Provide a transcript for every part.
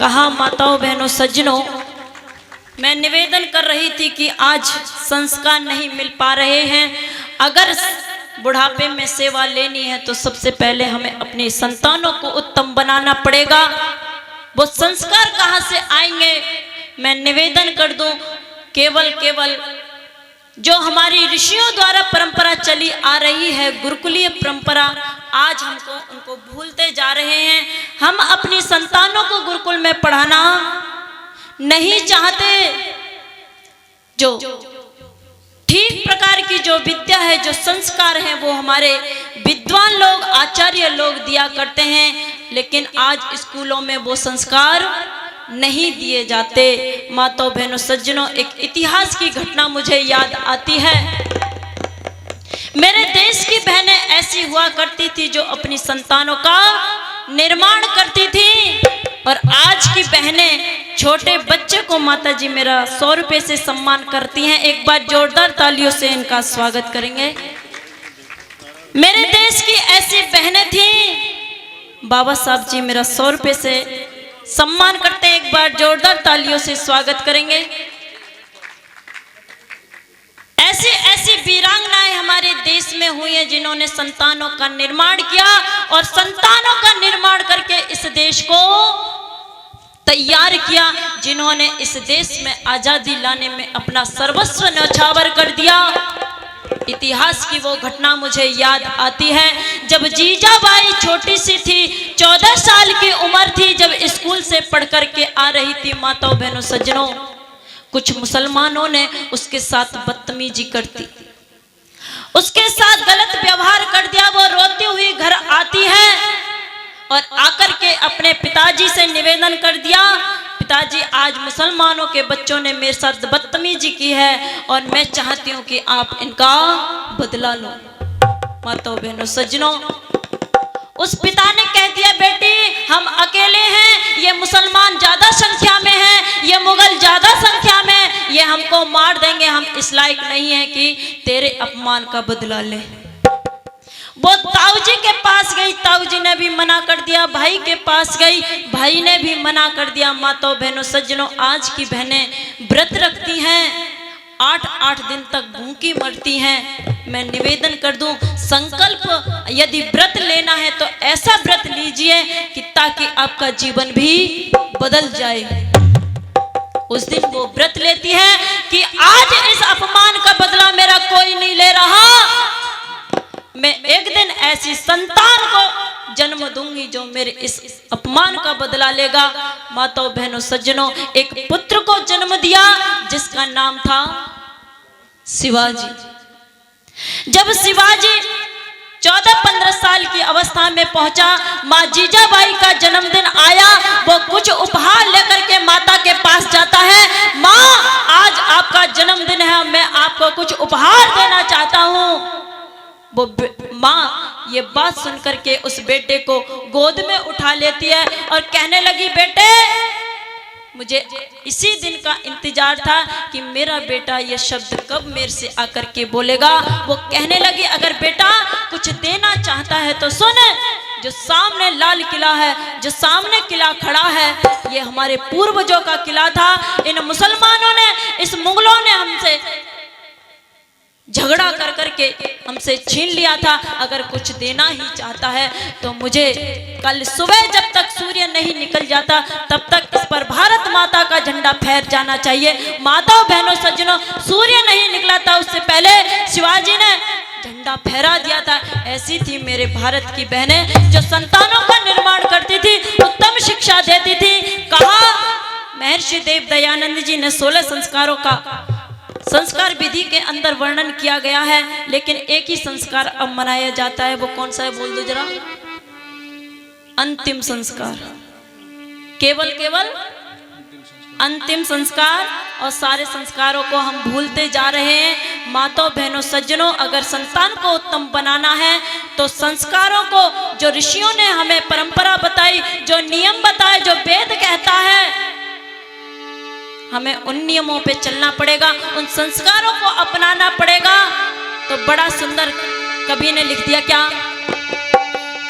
कहा माताओं बहनों सज्जनों, मैं निवेदन कर रही थी कि आज संस्कार नहीं मिल पा रहे हैं। अगर बुढ़ापे में सेवा लेनी है तो सबसे पहले हमें अपने संतानों को उत्तम बनाना पड़ेगा। वो संस्कार कहाँ से आएंगे? मैं निवेदन कर दूं, केवल जो हमारी ऋषियों द्वारा परंपरा चली आ रही है, गुरुकुलीय परंपरा, आज हमको उनको भूलते जा रहे हैं। हम अपनी संतानों को गुरुकुल में पढ़ाना नहीं चाहते। जो ठीक प्रकार की जो विद्या है, जो संस्कार है, वो हमारे विद्वान लोग, आचार्य लोग दिया करते हैं, लेकिन आज स्कूलों में वो संस्कार नहीं दिए जाते। माताओं बहनों सज्जनों, एक इतिहास की घटना मुझे याद आती है। मेरे देश की बहनें ऐसी हुआ करती थी जो अपनी संतानों का निर्माण करती थी, और आज की बहनें छोटे बच्चे को माताजी मेरा 100 रुपए से सम्मान करती हैं। एक बार जोरदार तालियों से इनका स्वागत करेंगे। मेरे देश की ऐसी बहनें थी, बाबा साहब जी मेरा 100 रुपए से सम्मान करते हैं। एक बार जोरदार तालियों से स्वागत करेंगे। ऐसी वीरांगनाएं हमारे देश में हुई हैं जिन्होंने संतानों का निर्माण किया, और संतानों का निर्माण करके इस देश को तैयार किया, जिन्होंने इस देश में आजादी लाने में अपना सर्वस्व न्यौछावर कर दिया। इतिहास की वो घटना मुझे याद आती है, जब जीजाबाई छोटी सी थी, 14 साल की उम्र थी, जब स्कूल से पढ़ कर के आ रही थी। माताओं बहनों सज्जनों, कुछ मुसलमानों ने उसके साथ बदतमीजी कर दी, उसके साथ गलत व्यवहार कर दिया। वो रोती हुई घर आती है और आकर के अपने पिताजी से निवेदन कर दिया, पिताजी आज मुसलमानों के बच्चों ने मेरे साथ बदतमीजी की है और मैं चाहती हूँ कि आप इनका बदला लो। माताओं बहनों सज्जनों, उस पिता ने कह दिया, बेटी हम अकेले हैं, ये मुसलमान ज्यादा संख्या में हैं, ये मुगल ज्यादा संख्या में, ये हमको मार देंगे, हम इस लायक नहीं है कि तेरे अपमान का बदला ले। वो ताऊजी के पास गई, ताऊजी ने भी मना कर दिया। भाई के पास गई, भाई ने भी मना कर दिया। माताओं बहनों सज्जनों, आज की बहनें व्रत रखती हैं, 8-8 दिन तक भूखी मरती हैं। मैं निवेदन कर दूं, संकल्प यदि व्रत लेना है तो ऐसा व्रत लीजिए कि ताकि आपका जीवन भी बदल जाए। उस दिन वो व्रत लेती है कि आज इस अपमान का बदला मेरा कोई नहीं ले रहा, मैं एक दिन ऐसी संतान को जन्म दूंगी जो मेरे इस अपमान का बदला लेगा। माताओं बहनों सज्जनों, एक पुत्र को जन्म दिया जिसका नाम था शिवाजी। जब शिवाजी 14-15 साल की अवस्था में पहुंचा, माँ जीजाबाई का जन्मदिन आया। वो कुछ उपहार लेकर के माता के पास जाता है, माँ आज आपका जन्मदिन है, मैं आपको कुछ उपहार देना चाहता हूँ। वो माँ ये बात सुनकर के उस बेटे को गोद में उठा लेती है और कहने लगी, बेटे मुझे इसी दिन का इंतजार था कि मेरा बेटा ये शब्द कब मेरे से आकर के बोलेगा। वो कहने लगी, अगर बेटा कुछ देना चाहता है तो सुन, जो सामने लाल किला है, जो सामने किला खड़ा है, ये हमारे पूर्वजों का किला था। इन मुसलमानों ने, इस मुगलों ने हमसे झगड़ा कर करके हमसे छीन लिया था। अगर कुछ देना ही चाहता है तो मुझे कल सुबह जब तक सूर्य नहीं निकल जाता तब तक इस पर भारत माता का झंडा फहर जाना चाहिए। माताओं बहनों सज्जनों, सूर्य नहीं निकला था उससे पहले शिवाजी ने झंडा फहरा दिया था। ऐसी थी मेरे भारत की बहनें जो संतानों का निर्माण करती थी, उत्तम शिक्षा देती थी। कहा महर्षि देव दयानंद जी ने 16 संस्कारों का संस्कार विधि के अंदर वर्णन किया गया है, लेकिन एक ही संस्कार अब मनाया जाता है। वो कौन सा है बोल दो जरा? अंतिम संस्कार, केवल अंतिम संस्कार, और सारे संस्कारों को हम भूलते जा रहे हैं। माताओं बहनों सज्जनों, अगर संतान को उत्तम बनाना है तो संस्कारों को, जो ऋषियों ने हमें परंपरा बताई, जो नियम बताए, जो वेद कहता है, हमें उन नियमों पे चलना पड़ेगा, उन संस्कारों को अपनाना पड़ेगा। तो बड़ा सुंदर कवि ने लिख दिया, क्या?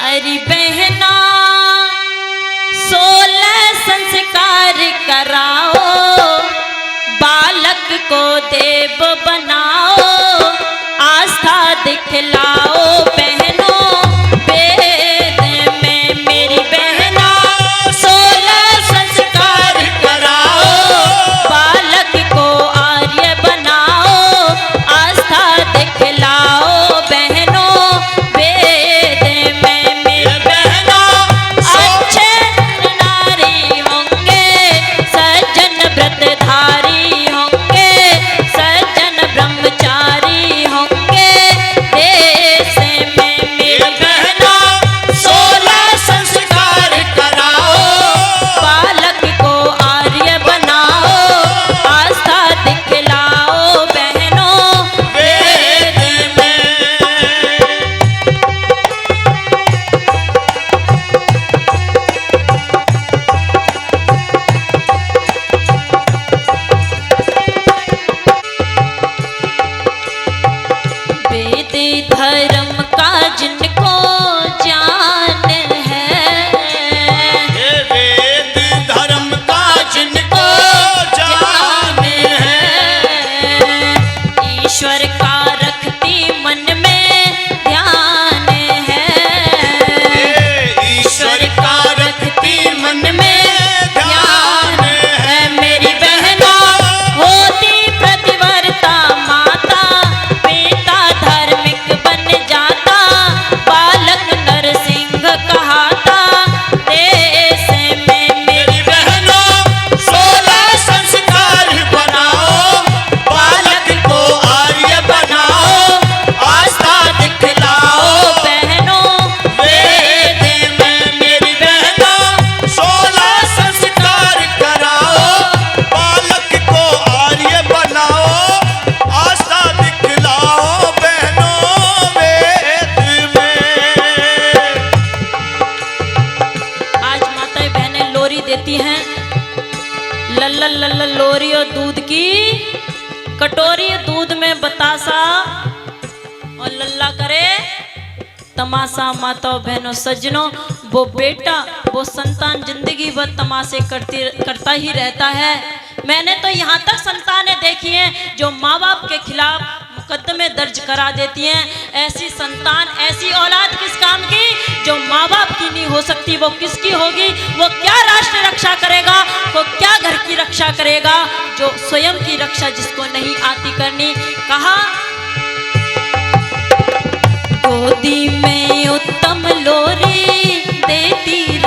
अरे बहना 16 संस्कार देती हैं। लल्ला लल्ला लोरी और दूध की कटोरी, दूध में बतासा और लल्ला करे तमाशा। माताओं बहनों सज्जनों, वो बेटा वो संतान जिंदगी भर तमाशे करता ही रहता है। मैंने तो यहाँ तक संतानें देखी हैं जो माँ बाप के खिलाफ मुकदमे दर्ज करा देती हैं। ऐसी संतान, ऐसी औलाद किस काम की? जो माँ बाप की नहीं हो सकती वो किसकी होगी? वो क्या राष्ट्र रक्षा करेगा? वो क्या घर की रक्षा करेगा? जो स्वयं की रक्षा जिसको नहीं आती करनी। कहा गोदी में उत्तम लोरी देती